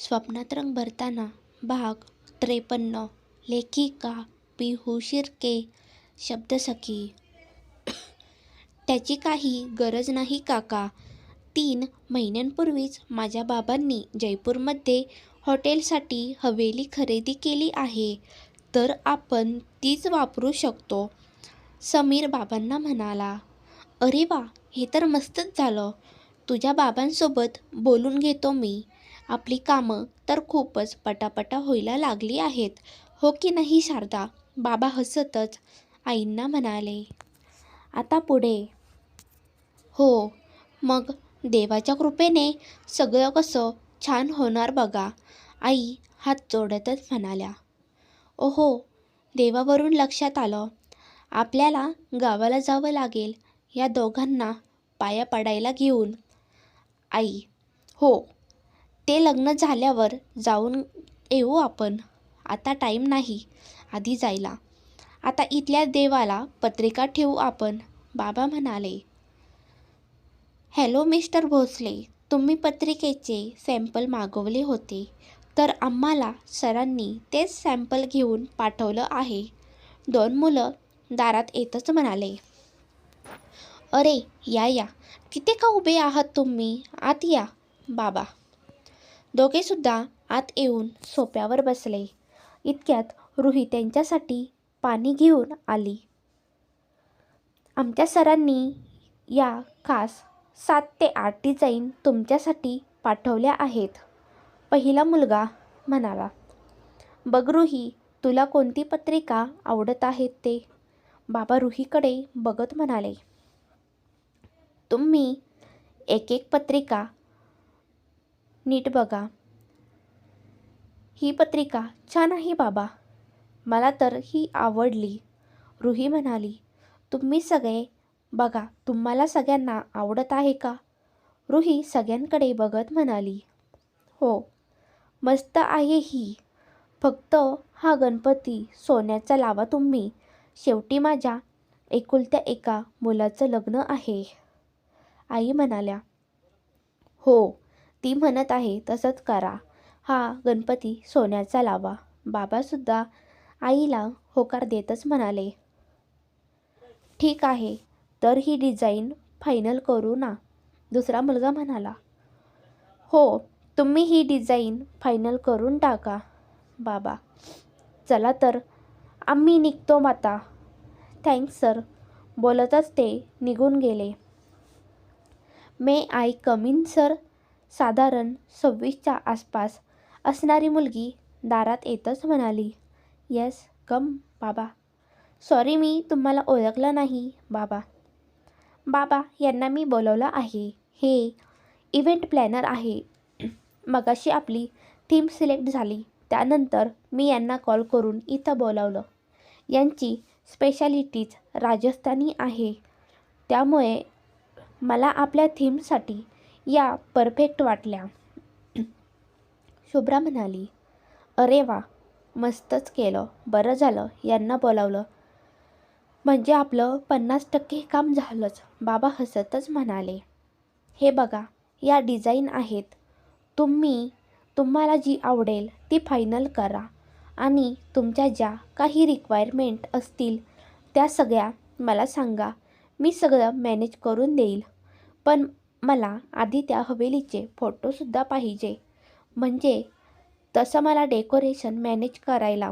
स्वप्नात रंग भरताना भाग 53. लेखिका पिहू शिर्के. शब्दसखी. त्याची काही गरज नाही काका. 3 महिन्यांपूर्वीच माझ्या बाबांनी जयपूरमध्ये हॉटेलसाठी हवेली खरेदी केली आहे, तर आपण तीच वापरू शकतो. समीर बाबांना म्हणाला. अरे वा, हे तर मस्तच झालं. तुझ्या बाबांसोबत बोलून घेतो मी. आपली कामं तर खूपच पटापटा व्हायला लागली आहेत, हो की नाही शारदा? बाबा हसतच आईंना म्हणाले. आता पुढे? हो, मग देवाच्या कृपेने सगळं कसं छान होणार बघा, आई हात जोडतच म्हणाल्या. ओहो, देवावरून लक्षात आलं, आपल्याला गावाला जावं लागेल या दोघांना पाया पडायला घेऊन. आई. हो, ते लग्न झाल्यावर जाऊन येऊ आपण. आता टाईम नाही आधी जायला. आता इथल्या देवाला पत्रिका ठेवू आपण, बाबा म्हणाले. हॅलो मिस्टर भोसले, तुम्ही पत्रिकेचे सॅम्पल मागवले होते, तर आम्हाला सरांनी तेच सॅम्पल घेऊन पाठवलं आहे. 2 मुलं दारात येतच म्हणाले. अरे या या, तिथे का उभे आहात तुम्ही? आत या. बाबा. दोघेसुद्धा आत येऊन सोफ्यावर बसले. इतक्यात रुही त्यांच्यासाठी पाणी घेऊन आली. आमच्या सरांनी या खास 7 ते 8 डिझाईन तुमच्यासाठी पाठवल्या आहेत, पहिला मुलगा म्हणाला. बघ रुही, तुला कोणती पत्रिका आवडत आहेत ते? बाबा रुहीकडे बघत म्हणाले. तुम्ही एक एक पत्रिका नीट बघा. ही पत्रिका छान आहे बाबा, मला तर ही आवडली, रुही म्हणाली. तुम्ही सगळे बघा, तुम्हाला सगळ्यांना आवडत आहे का? रुही सगळ्यांकडे बघत म्हणाली. हो, मस्त आहे ही. फक्त हा गणपती सोन्याचा लावा तुम्ही. शेवटी माझ्या एकुलत्या एका मुलाचं लग्न आहे, आई म्हणाल्या. हो, ती म्हणत आहे तसंच करा. हा गणपती सोन्याचा लावा. बाबासुद्धा आईला होकार देतच म्हणाले. ठीक आहे, तर ही डिझाईन फायनल करू ना, दुसरा मुलगा म्हणाला. हो, तुम्ही ही डिझाईन फायनल करून टाका. बाबा. चला तर, आम्ही निघतो आता. थँक्स सर, बोलतच ते निघून गेले. मे आय कम इन सर? साधारण 26च्या आसपास असणारी मुलगी दारात येतच म्हणाली. येस कम बाबा. सॉरी, मी तुम्हाला ओळखलं नाही बाबा. बाबा यांना मी बोलवलं आहे. हे इव्हेंट प्लॅनर आहे. मगाशी आपली थीम सिलेक्ट झाली, त्यानंतर मी यांना कॉल करून इथं बोलावलं. यांची स्पेशालिटीज राजस्थानी आहे, त्यामुळे मला आपल्या थीमसाठी या परफेक्ट वाटल्या. शुभ्रा म्हणाली. अरे वा, मस्तच केलं. बरं झालं यांना बोलावलं, म्हणजे आपलं 50% काम झालंच, बाबा हसतच म्हणाले. हे बघा, या डिझाईन आहेत. तुम्हाला जी आवडेल ती फायनल करा आणि तुमच्या ज्या काही रिक्वायरमेंट असतील त्या सगळ्या मला सांगा. मी सगळं मॅनेज करून देईल, पण मला आधी त्या हवेलीचे फोटोसुद्धा पाहिजे, म्हणजे तसं मला डेकोरेशन मॅनेज करायला.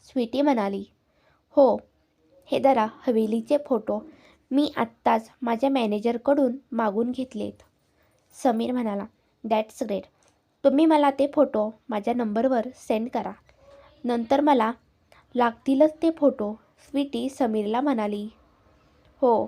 स्वीटी म्हणाली. हो, हे धरा हवेलीचे फोटो, मी आत्ताच माझ्या मॅनेजरकडून मागून घेतलेत. समीर म्हणाला. That's great. तुम्ही मला ते फोटो माझ्या नंबरवर सेंड करा, नंतर मला लागतीलच ते फोटो, स्वीटी समीरला म्हणाली. हो,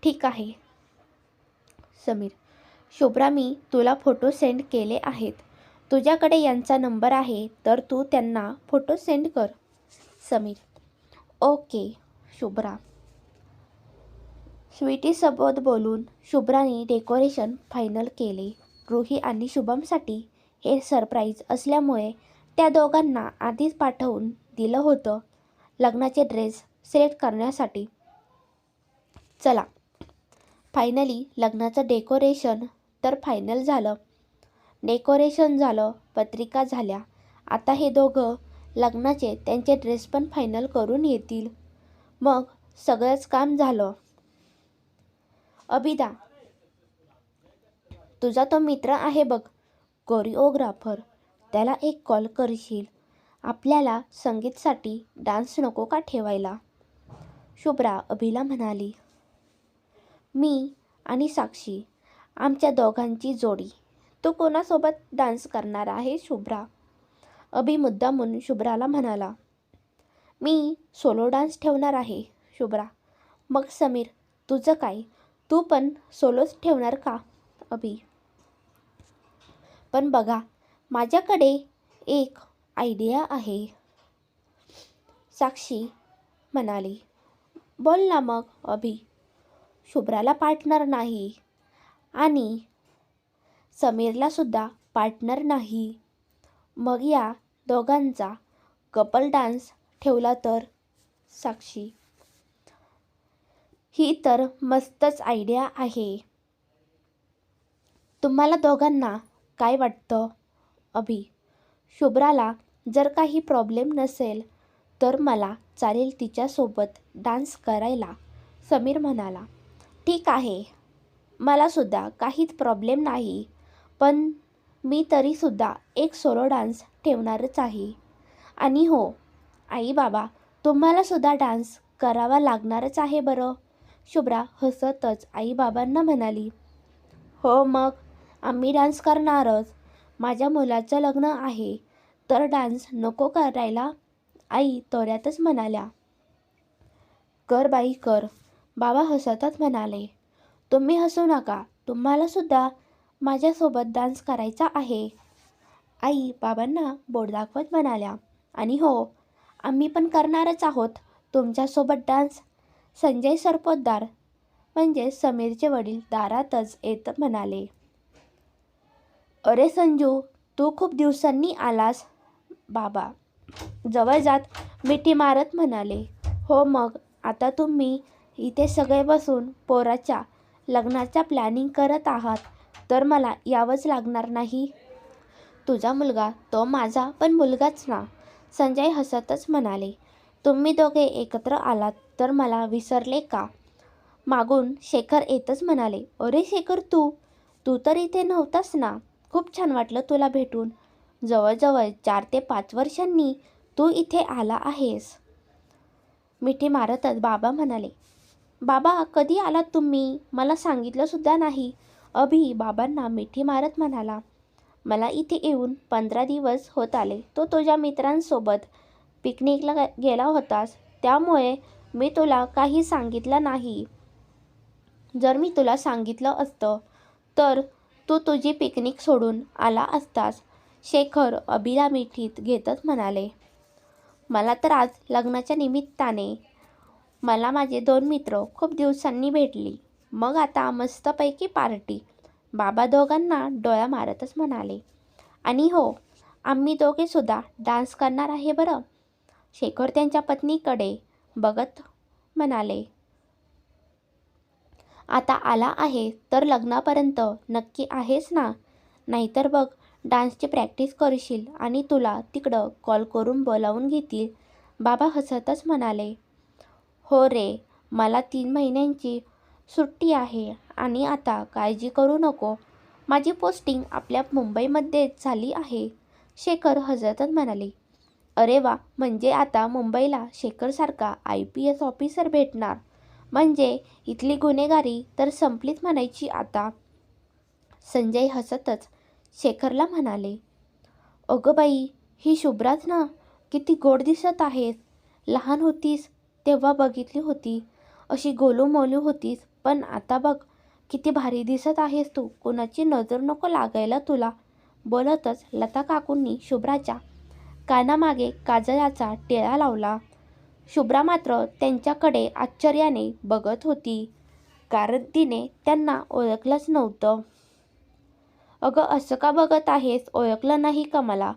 ठीक आहे समीर. शुभ्रा, मी तुला फोटो सेंड केले आहेत. तुझ्याकडे यांचा नंबर आहे, तर तू त्यांना फोटो सेंड कर. समीर. ओके शुभ्रा. स्वीटीसोबत बोलून शुभ्राने डेकोरेशन फायनल केले. रुही आणि शुभमसाठी हे सरप्राईज असल्यामुळे त्या दोघांना आधीच पाठवून दिलं होतं लग्नाचे ड्रेस सिलेक्ट करण्यासाठी. चला, फायनली लग्नाचं डेकोरेशन तर फायनल झालं. डेकोरेशन झालं, पत्रिका झाल्या. आता हे दोघं लग्नाचे त्यांचे ड्रेस पण फायनल करून येतील. मग सगळंच काम झालं. अभिदा, तुझा तो मित्र आहे बघ, कोरिओग्राफर, त्याला एक कॉल करशील? आपल्याला संगीतसाठी डान्स नको का ठेवायला? शुभ्रा अभिला म्हणाली. मी आणि साक्षी, आमच्या दोघांची जोडी. तू कोणासोबत डान्स करणार आहे शुभ्रा? अभि मुद्दामून शुभ्राला म्हणाला. मी सोलो डान्स ठेवणार आहे शुभ्रा. मग समीर, तुझं काय? तू पण सोलोच ठेवणार का? अभि. पण बघा, माझ्याकडे एक आयडिया आहे, साक्षी म्हणाली. बोल ना मग अभि. शुभ्राला पार्टनर नाही आणि समीरला सुद्धा पार्टनर नाही. मग या दोघांचा कपल डान्स ठेवला तर? साक्षी. ही तर मस्तच आयडिया आहे. तुम्हाला दोघांना काय वाटतं? अभि. शुभ्राला जर काही प्रॉब्लेम नसेल तर मला चालेल तिच्यासोबत डान्स करायला, समीर म्हणाला. ठीक आहे, मला सुद्धा काहीच प्रॉब्लेम नाही, पण मी तरीसुद्धा एक सोलो डान्स ठेवणारच आहे. आणि हो आई बाबा, तुम्हाला सुद्धा डान्स करावा लागणारच आहे बरं. शुभ्रा हसतच आई बाबांना म्हणाली. हो मग आम्ही डान्स करणारच. माझ्या मुलाचं लग्न आहे तर डान्स नको करायला? आई तोऱ्यातच म्हणाल्या. कर बाई कर. बाबा हसतच म्हणाले. तुम्ही हसू नका, तुम्हाला सुद्धा माझ्यासोबत डान्स करायचा आहे. आई बाबांना बोट दाखवत म्हणाल्या. आणि हो, आम्ही पण करणारच आहोत तुमच्यासोबत डान्स. संजय सरपोतदार म्हणजे समीरचे वडील दारातच येत म्हणाले. अरे संजू, तू खूप दिवसांनी आलास. बाबा जवळ जात मिठी मारत म्हणाले. हो मग आता तुम्ही इथे सगळे बसून पोराच्या लग्नाचा प्लॅनिंग करत आहात तर मला यावंच लागणार नाही? तुझा मुलगा तो माझा पण मुलगाच ना, संजय हसतच म्हणाले. तुम्ही दोघे एकत्र आलात तर मला विसरले का? मागून शेखर येतच म्हणाले. अरे शेखर, तू तर इथे नव्हतास ना. खूप छान वाटलं तुला भेटून. जवळजवळ 4 ते 5 वर्षांनी तू इथे आला आहेस. मिठी मारतच बाबा म्हणाले. बाबा कधी आलात तुम्ही? मला सांगितलं सुद्धा नाही. अभि बाबांना मिठी मारत म्हणाला. मला इथे येऊन 15 दिवस होत आले. तो तुझ्या मित्रांसोबत पिकनिकला गेला होतास, त्यामुळे मी तुला काही सांगितलं नाही. जर मी तुला सांगितलं असतं तर तू तुझी पिकनिक सोडून आला असतास. शेखर अभिला मिठीत घेतच म्हणाले. मला तर आज लग्नाच्या निमित्ताने मला माझे 2 मित्र खूप दिवसांनी भेटली. मग आता मस्तपैकी पार्टी. बाबा दोघांना डोळा मारतच म्हणाले. आणि हो, आम्ही दोघे सुद्धा डान्स करणार आहे बरं. शेखर त्यांच्या पत्नीकडे बघत म्हणाले. आता आला आहे तर लग्नापर्यंत नक्की आहेस ना? नाहीतर बघ, डान्सची प्रॅक्टिस करशील आणि तुला तिकडं कॉल करून बोलावून घेतील. बाबा हसतच म्हणाले. हो रे, मला 3 महिन्यांची सुट्टी आहे आणि आता काळजी करू नको. माझी पोस्टिंग आपल्या मुंबईमध्येच झाली आहे. शेखर हसतच म्हणाले. अरे वा, म्हणजे आता मुंबईला शेखरसारखा IPS ऑफिसर भेटणार. म्हणजे इथली गुन्हेगारी तर संपलीच म्हणायची आता. संजय हसतच शेखरला म्हणाले. अगं बाई, ही शुभ्राच ना, किती गोड दिसत आहेस. लहान होतीस तेव्हा बघितली होती, अशी गोलूमोलू होतीस, पण आता बघ किती भारी दिसत आहेस तू. कुणाची नजर नको लागायला तुला. बोलतच लता काकूंनी शुभ्राच्या कानामागे काजळाचा टिळा लावला. शुभ्रा मात्र त्यांच्याकडे आश्चर्याने बघत होती, कारण तिने त्यांना ओळखलंच नव्हतं. अगं असं का बघत आहेस? ओळखलं नाही का मला?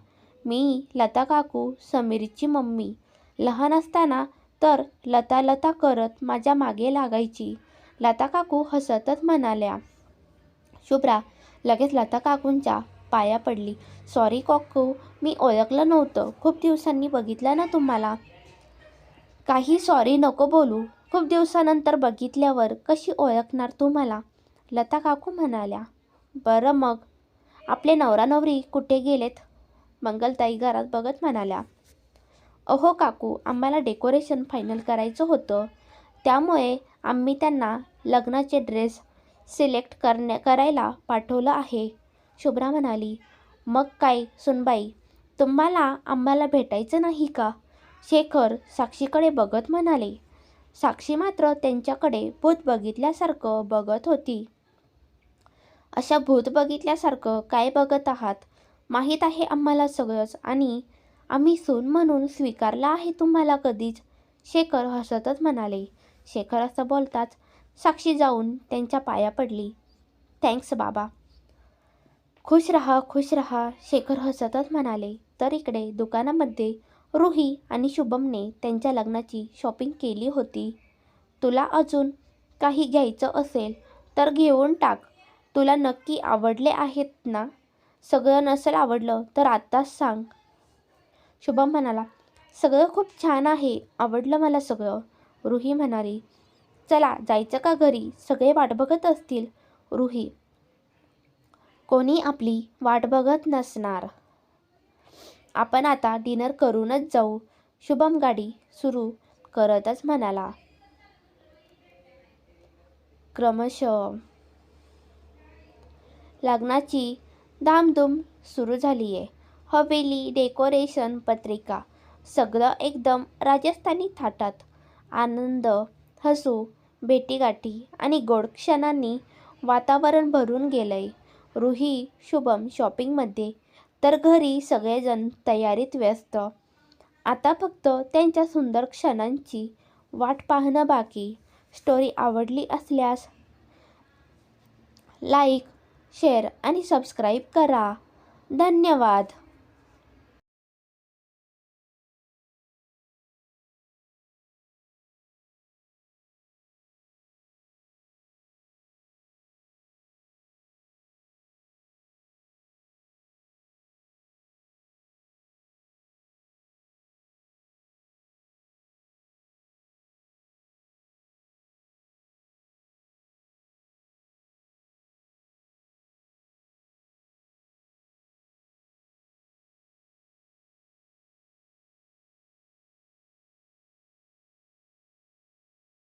मी लता काकू, समीरची मम्मी. लहान असताना तर लता लता करत माझ्या मागे लागायची. लता काकू हसतच म्हणाल्या. शुभ्रा लगेच लता काकूंच्या पाया पडली. सॉरी काकू, मी ओळखलं नव्हतं. खूप दिवसांनी बघितलं ना तुम्हाला. काही सॉरी नको बोलू. खूप दिवसानंतर बघितल्यावर कशी ओळखणार तुम्हाला? लता काकू म्हणाल्या. बरं मग आपले नवरा नवरी कुठे गेलेत? मंगलताई घरात बघत म्हणाल्या. अहो काकू, आम्हाला डेकोरेशन फायनल करायचं होतं, त्यामुळे आम्ही त्यांना लग्नाचे ड्रेस सिलेक्ट करायला पाठवलं आहे. शुभ्रा म्हणाली. मग काय सुनबाई, तुम्हाला आम्हाला भेटायचं नाही का? शेखर साक्षीकडे बघत म्हणाले. साक्षी मात्र त्यांच्याकडे भूत बघितल्यासारखं बघत होती. अशा भूत बघितल्यासारखं काय बघत आहात? माहीत आहे आम्हाला सगळंच, आणि आम्ही सून म्हणून स्वीकारलं आहे तुम्हाला कधीच, शेखर हसतच म्हणाले. शेखर असं बोलताच साक्षी जाऊन त्यांच्या पाया पडली. थँक्स बाबा. खुश रहा, खुश रहा, शेखर हसतच म्हणाले. तर इकडे दुकानामध्ये रुही आणि शुभमने त्यांच्या लग्नाची शॉपिंग केली होती. तुला अजून काही घ्यायचं असेल तर घेऊन टाक. तुला नक्की आवडले आहेत ना? सगळं नसेल आवडलं तर आत्ताच सांग. शुभम म्हणाला. सगळं खूप छान आहे, आवडलं मला सगळं. रुही म्हणाली. चला जायचं का घरी? सगळे वाट बघत असतील. रुही. कोणी आपली वाट बघत नसणार. आपण आता डिनर करूनच जाऊ. शुभम गाडी सुरू करतच म्हणाला. क्रमशः लग्नाची धामधूम सुरू झाली आहे. हवेली, डेकोरेशन, पत्रिका सगळं एकदम राजस्थानी थाटात. आनंद, हसू, भेटीगाठी आणि गोड क्षणांनी वातावरण भरून गेलंय. रुही, शुभम शॉपिंगमध्ये, तर घरी सगळेजण तयारीत व्यस्त. आता फक्त त्यांच्या सुंदर क्षणांची वाट पाहणं बाकी. स्टोरी आवडली असल्यास लाईक, शेअर आणि सबस्क्राईब करा. धन्यवाद.